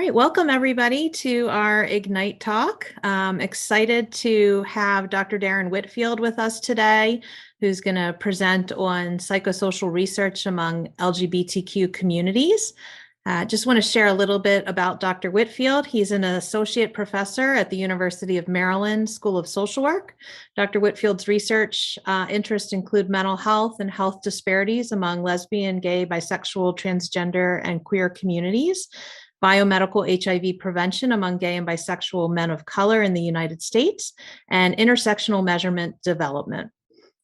right, welcome everybody to our Ignite talk. Excited to have Dr. Darren Whitfield with us today, who's going to present on psychosocial research among LGBTQ communities. Just want to share a little bit about Dr. Whitfield. He's an associate professor at the University of Maryland School of Social Work. Dr. Whitfield's research interests include mental health and health disparities among lesbian, gay, bisexual, transgender, and queer communities, biomedical HIV prevention among gay and bisexual men of color in the United States, and intersectional measurement development.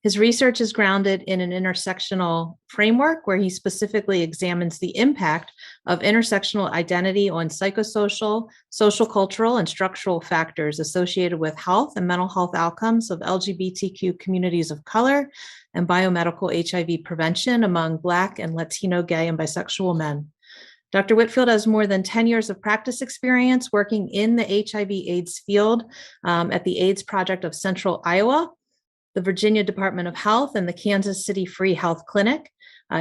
His research is grounded in an intersectional framework where he specifically examines the impact of intersectional identity on psychosocial, social, cultural, and structural factors associated with health and mental health outcomes of LGBTQ communities of color and biomedical HIV prevention among Black and Latino gay and bisexual men. Dr. Whitfield has more than 10 years of practice experience working in the HIV/AIDS field at the AIDS Project of Central Iowa, the Virginia Department of Health, and the Kansas City Free Health Clinic.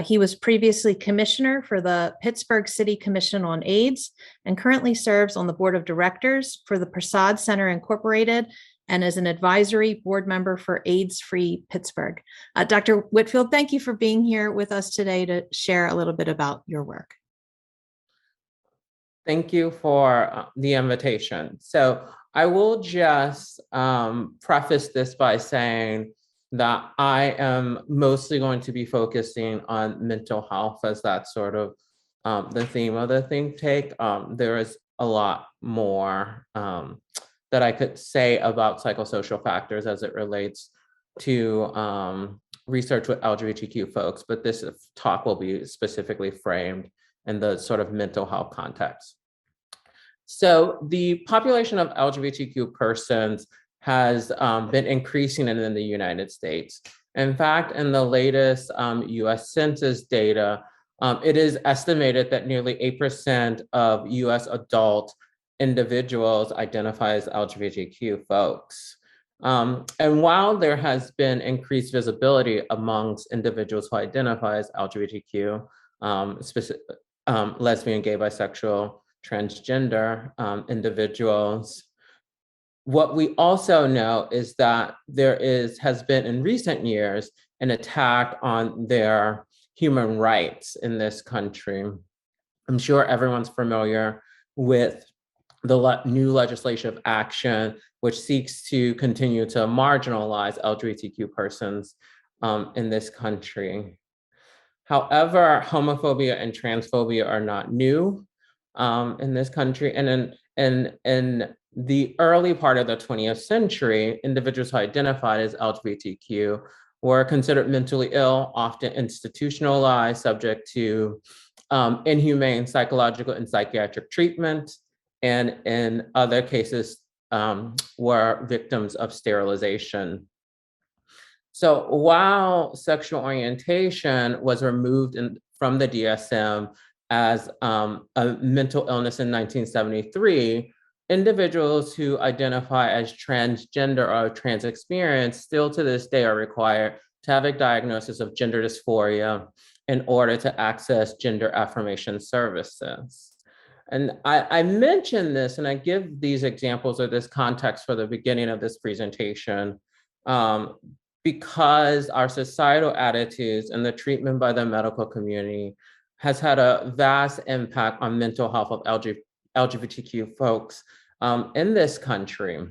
He was previously commissioner for the Pittsburgh City Commission on AIDS and currently serves on the board of directors for the Prasad Center Incorporated and as an advisory board member for AIDS Free Pittsburgh. Dr. Whitfield, thank you for being here with us today to share a little bit about your work. Thank you for the invitation. So I will just preface this by saying that I am mostly going to be focusing on mental health, as that's sort of the theme of the think tank. There is a lot more that I could say about psychosocial factors as it relates to research with LGBTQ folks, but this talk will be specifically framed in the sort of mental health context. So the population of LGBTQ persons has been increasing in the United States. In fact, in the latest US Census data, it is estimated that nearly 8% of US adult individuals identify as LGBTQ folks. And while there has been increased visibility amongst individuals who identify as LGBTQ, lesbian, gay, bisexual, transgender individuals, what we also know is that there has been in recent years an attack on their human rights in this country. I'm sure everyone's familiar with the new legislative action, which seeks to continue to marginalize LGBTQ persons in this country. However, homophobia and transphobia are not new in this country. And in the early part of the 20th century, individuals who identified as LGBTQ were considered mentally ill, often institutionalized, subject to inhumane psychological and psychiatric treatment, and in other cases were victims of sterilization. So while sexual orientation was removed from the DSM as a mental illness in 1973, individuals who identify as transgender or trans experienced still to this day are required to have a diagnosis of gender dysphoria in order to access gender affirmation services. And I mention this and I give these examples of this context for the beginning of this presentation because our societal attitudes and the treatment by the medical community has had a vast impact on mental health of LGBTQ folks in this country.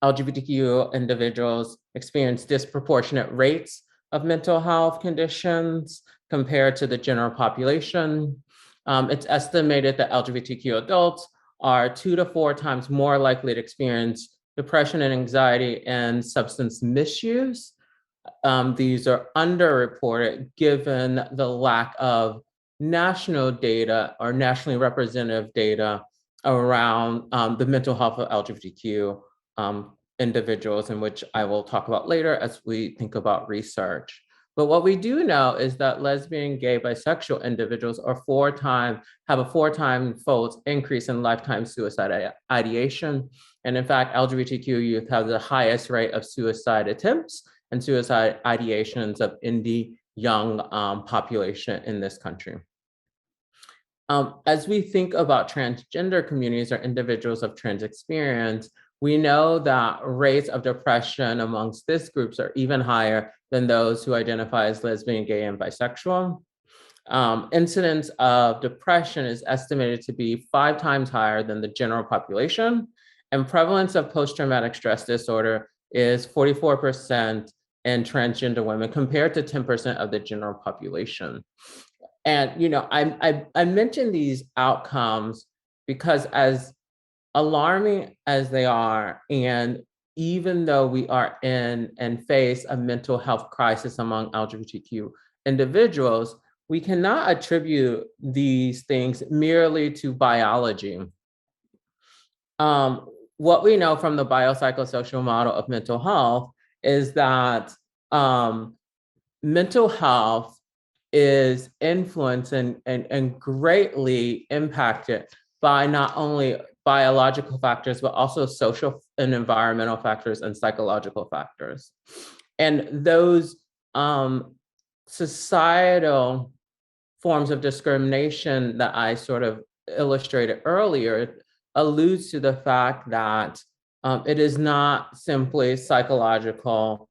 LGBTQ individuals experience disproportionate rates of mental health conditions compared to the general population. It's estimated that LGBTQ adults are 2 to 4 times more likely to experience depression and anxiety and substance misuse. These are underreported given the lack of national data or nationally representative data around the mental health of LGBTQ individuals, in which I will talk about later as we think about research. But what we do know is that lesbian, gay, bisexual individuals have a 4-time-fold increase in lifetime suicide ideation. And in fact, LGBTQ youth have the highest rate of suicide attempts and suicide ideations of indie young population in this country. As we think about transgender communities or individuals of trans experience, we know that rates of depression amongst these groups are even higher than those who identify as lesbian, gay, and bisexual. Incidence of depression is estimated to be 5 times higher than the general population, and prevalence of post-traumatic stress disorder is 44% in transgender women compared to 10% of the general population. And I mentioned these outcomes because as alarming as they are, and even though we are in and face a mental health crisis among LGBTQ individuals, we cannot attribute these things merely to biology. What we know from the biopsychosocial model of mental health is that mental health is influenced and greatly impacted by not only biological factors, but also social and environmental factors and psychological factors. And those societal forms of discrimination that I sort of illustrated earlier alludes to the fact that it is not simply psychological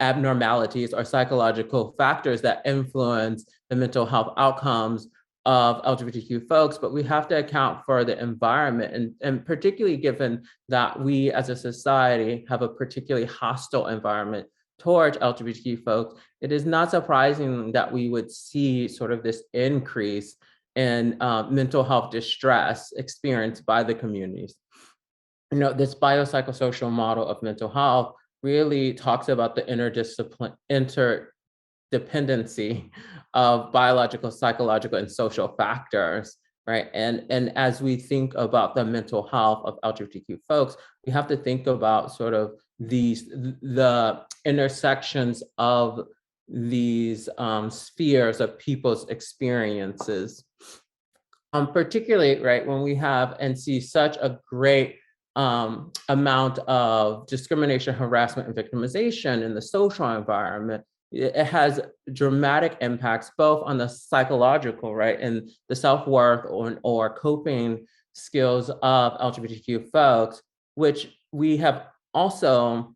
abnormalities or psychological factors that influence the mental health outcomes of LGBTQ folks, but we have to account for the environment, and particularly given that we as a society have a particularly hostile environment towards LGBTQ folks, it is not surprising that we would see sort of this increase in mental health distress experienced by the communities. This biopsychosocial model of mental health really talks about the interdependency of biological, psychological, and social factors, right? And as we think about the mental health of LGBTQ folks, we have to think about sort of the intersections of these spheres of people's experiences. Particularly, right, when we have and see such a great amount of discrimination, harassment, and victimization in the social environment, it has dramatic impacts both on the psychological, right, and the self-worth or coping skills of LGBTQ folks, which we have also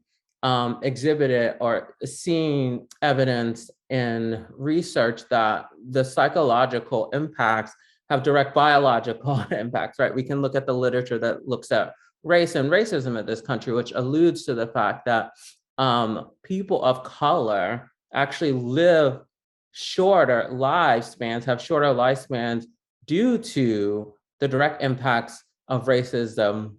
exhibited or seen evidence in research that the psychological impacts have direct biological impacts, right? We can look at the literature that looks at race and racism in this country, which alludes to the fact that people of color actually live shorter lifespans, have shorter lifespans due to the direct impacts of racism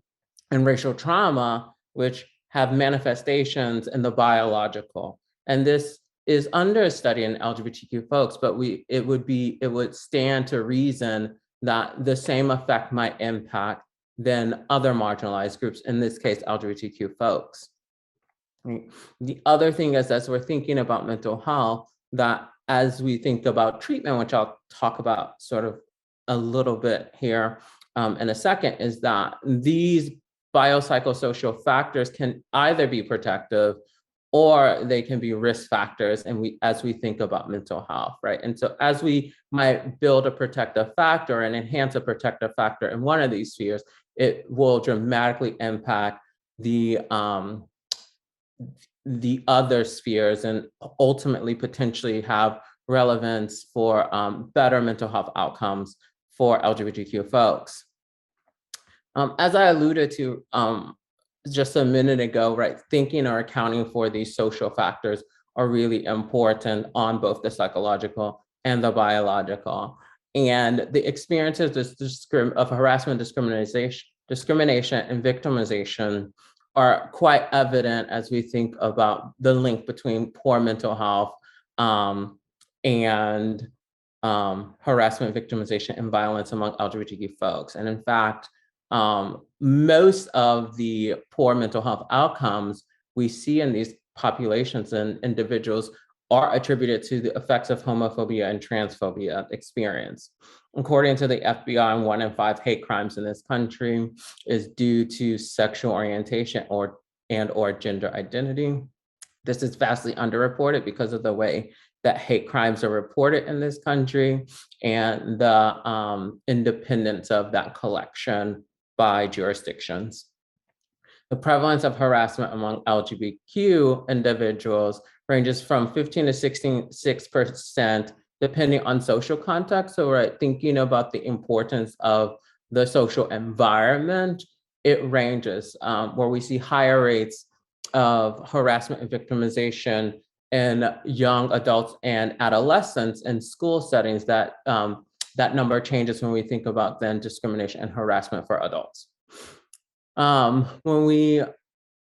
and racial trauma, which have manifestations in the biological. And this is understudied in LGBTQ folks, but it would stand to reason that the same effect might impact than other marginalized groups, in this case, LGBTQ folks. The other thing is, as we're thinking about mental health, that as we think about treatment, which I'll talk about sort of a little bit here in a second, is that these biopsychosocial factors can either be protective or they can be risk factors, and as we think about mental health, right? And so as we might build a protective factor and enhance a protective factor in one of these spheres, it will dramatically impact the other spheres and ultimately potentially have relevance for better mental health outcomes for LGBTQ folks. As I alluded to just a minute ago, right, thinking or accounting for these social factors are really important on both the psychological and the biological. And the experiences of harassment, discrimination, and victimization are quite evident as we think about the link between poor mental health and harassment, victimization, and violence among LGBTQ folks. And in fact, most of the poor mental health outcomes we see in these populations and individuals are attributed to the effects of homophobia and transphobia experience. According to the FBI, 1 in 5 hate crimes in this country is due to sexual orientation or gender identity. This is vastly underreported because of the way that hate crimes are reported in this country, and the independence of that collection by jurisdictions. The prevalence of harassment among LGBTQ individuals ranges from 15 to 66%, depending on social context. So we're thinking about the importance of the social environment. It ranges where we see higher rates of harassment and victimization in young adults and adolescents in school settings. That number changes when we think about then discrimination and harassment for adults. When we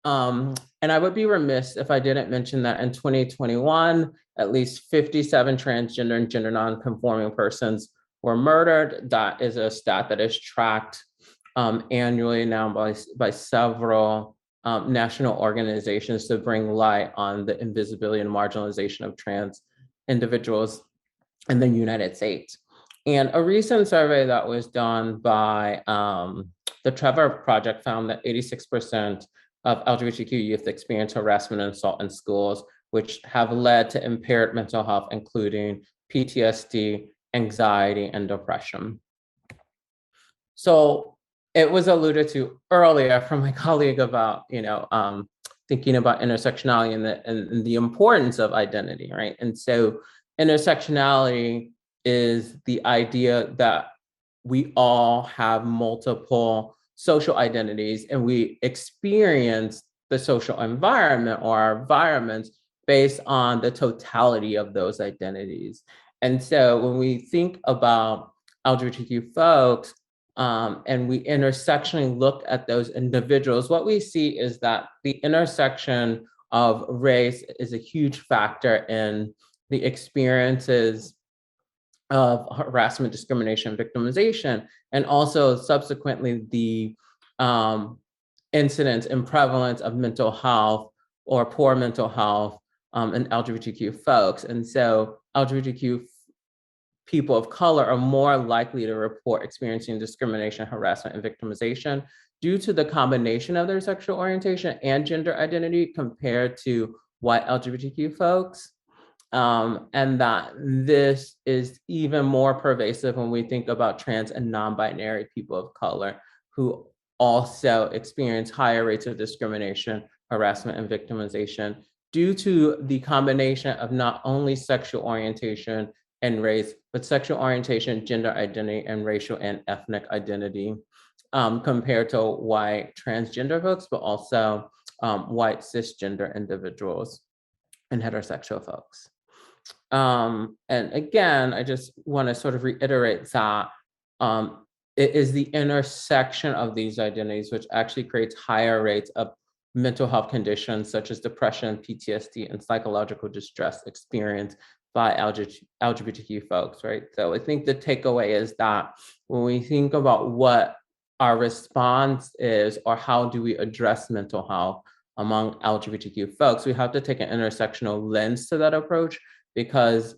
and I would be remiss if I didn't mention that in 2021, at least 57 transgender and gender nonconforming persons were murdered. That is a stat that is tracked annually now by several national organizations to bring light on the invisibility and marginalization of trans individuals in the United States. And a recent survey that was done by the Trevor Project found that 86% of LGBTQ youth experience harassment and assault in schools, which have led to impaired mental health, including PTSD, anxiety, and depression. So it was alluded to earlier from my colleague about, thinking about intersectionality and the importance of identity, right? And so intersectionality is the idea that we all have multiple social identities and we experience the social environment or our environments based on the totality of those identities. And so when we think about LGBTQ folks and we intersectionally look at those individuals, what we see is that the intersection of race is a huge factor in the experiences of harassment, discrimination, victimization, and also subsequently the incidence and prevalence of mental health or poor mental health in LGBTQ folks. And so LGBTQ people of color are more likely to report experiencing discrimination, harassment, and victimization due to the combination of their sexual orientation and gender identity compared to white LGBTQ folks. And that this is even more pervasive when we think about trans and non-binary people of color who also experience higher rates of discrimination, harassment, and victimization due to the combination of not only sexual orientation and race, but sexual orientation, gender identity, and racial and ethnic identity compared to white transgender folks, but also white cisgender individuals and heterosexual folks. And again, I just want to sort of reiterate that it is the intersection of these identities which actually creates higher rates of mental health conditions such as depression, PTSD, and psychological distress experienced by LGBTQ folks, right? So I think the takeaway is that when we think about what our response is or how do we address mental health among LGBTQ folks, we have to take an intersectional lens to that approach because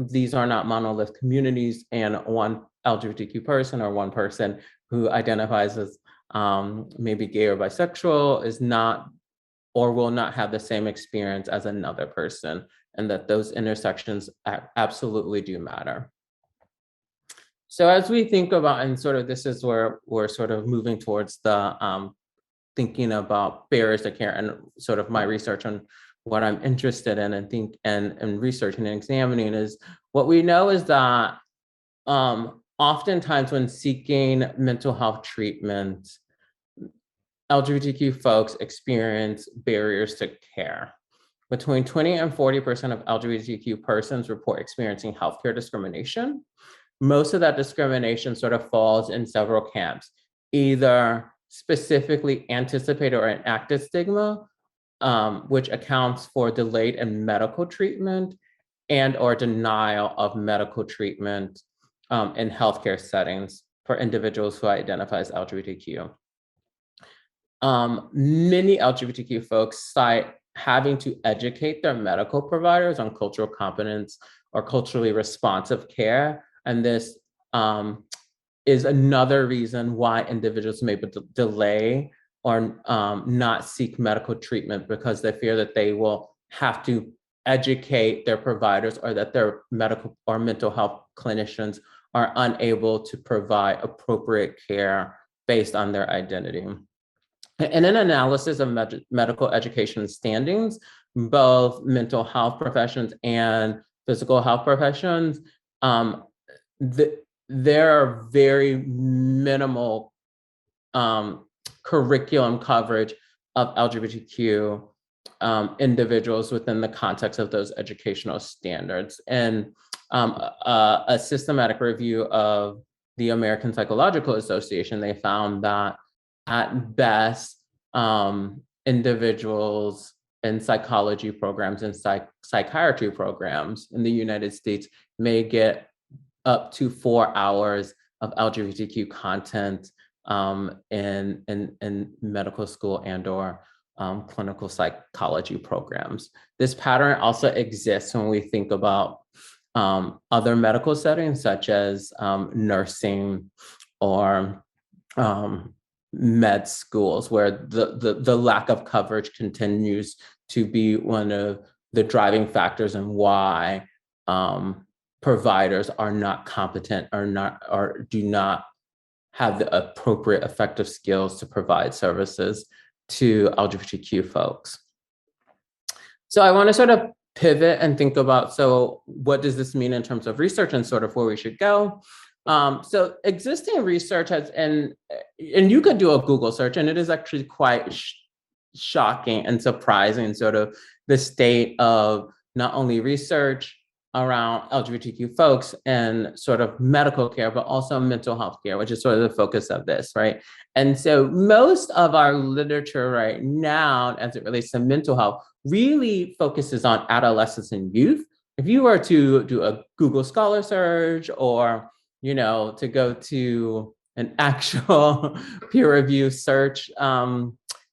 these are not monolith communities, and one LGBTQ person or one person who identifies as maybe gay or bisexual is not or will not have the same experience as another person, and that those intersections absolutely do matter. So as we think about, and sort of this is where we're sort of moving towards the thinking about barriers to care and sort of my research on what I'm interested in and researching and examining is what we know is that oftentimes when seeking mental health treatment, LGBTQ folks experience barriers to care. Between 20 and 40% of LGBTQ persons report experiencing healthcare discrimination. Most of that discrimination sort of falls in several camps, either specifically anticipated or enacted stigma, which accounts for delayed in medical treatment and or denial of medical treatment in healthcare settings for individuals who identify as LGBTQ. Many LGBTQ folks cite having to educate their medical providers on cultural competence or culturally responsive care. And this is another reason why individuals may delay or not seek medical treatment because they fear that they will have to educate their providers, or that their medical or mental health clinicians are unable to provide appropriate care based on their identity. In an analysis of medical education standings, both mental health professions and physical health professions, there are very minimal curriculum coverage of LGBTQ individuals within the context of those educational standards. And a systematic review of the American Psychological Association, they found that at best, individuals in psychology programs and psychiatry programs in the United States may get up to 4 hours of LGBTQ content in medical school and/or clinical psychology programs. This pattern also exists when we think about other medical settings, such as nursing or med schools, where the lack of coverage continues to be one of the driving factors in why providers are not competent or do not have the appropriate effective skills to provide services to LGBTQ folks. So I want to sort of pivot and think about, so what does this mean in terms of research and sort of where we should go? So existing research has, and you could do a Google search, and it is actually quite shocking and surprising, sort of the state of not only research around LGBTQ folks and sort of medical care, but also mental health care, which is sort of the focus of this, right? And so most of our literature right now, as it relates to mental health, really focuses on adolescents and youth. If you were to do a Google Scholar search, or to go to an actual peer review search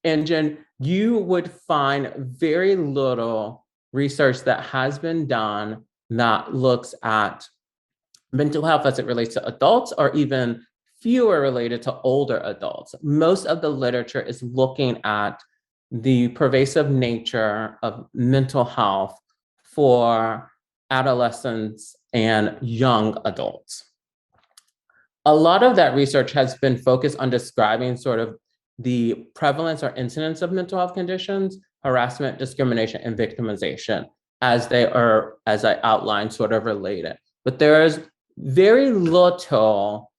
engine, you would find very little research that has been done that looks at mental health as it relates to adults, or even fewer related to older adults. Most of the literature is looking at the pervasive nature of mental health for adolescents and young adults. A lot of that research has been focused on describing sort of the prevalence or incidence of mental health conditions, harassment, discrimination, and victimization, as they are, as I outlined, sort of related. But there is very little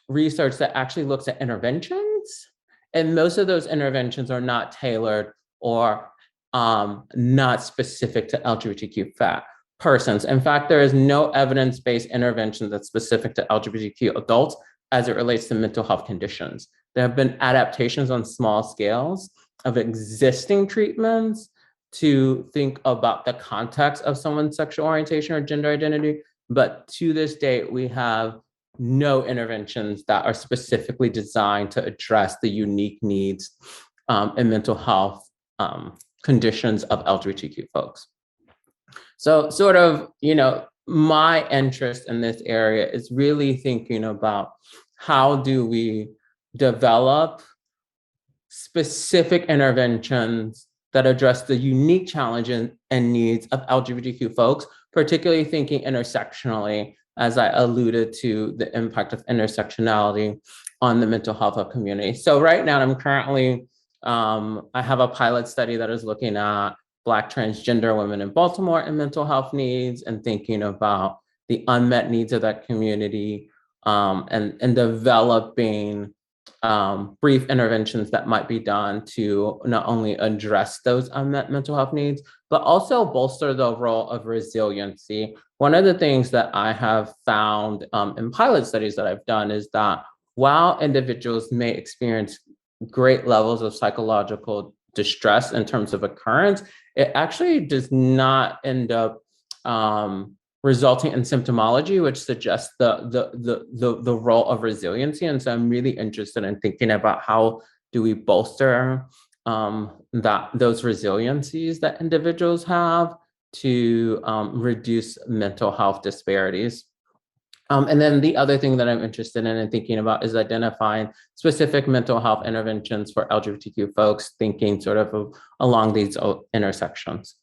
research that actually looks at interventions, and most of those interventions are not tailored or not specific to LGBTQ persons. In fact, there is no evidence-based intervention that's specific to LGBTQ adults as it relates to mental health conditions. There have been adaptations on small scales of existing treatments to think about the context of someone's sexual orientation or gender identity, but to this date, we have no interventions that are specifically designed to address the unique needs and mental health conditions of LGBTQ folks. So sort of, my interest in this area is really thinking about how do we develop specific interventions that address the unique challenges and needs of LGBTQ folks, particularly thinking intersectionally, as I alluded to the impact of intersectionality on the mental health of community. So right now, I'm currently, I have a pilot study that is looking at Black transgender women in Baltimore and mental health needs, and thinking about the unmet needs of that community, and developing brief interventions that might be done to not only address those unmet mental health needs, but also bolster the role of resiliency. One of the things that I have found in pilot studies that I've done is that while individuals may experience great levels of psychological distress in terms of occurrence, it actually does not end up resulting in symptomology, which suggests the role of resiliency. And so I'm really interested in thinking about how do we bolster those resiliencies that individuals have to reduce mental health disparities. And then the other thing that I'm interested in and thinking about is identifying specific mental health interventions for LGBTQ folks, thinking sort of along these intersections.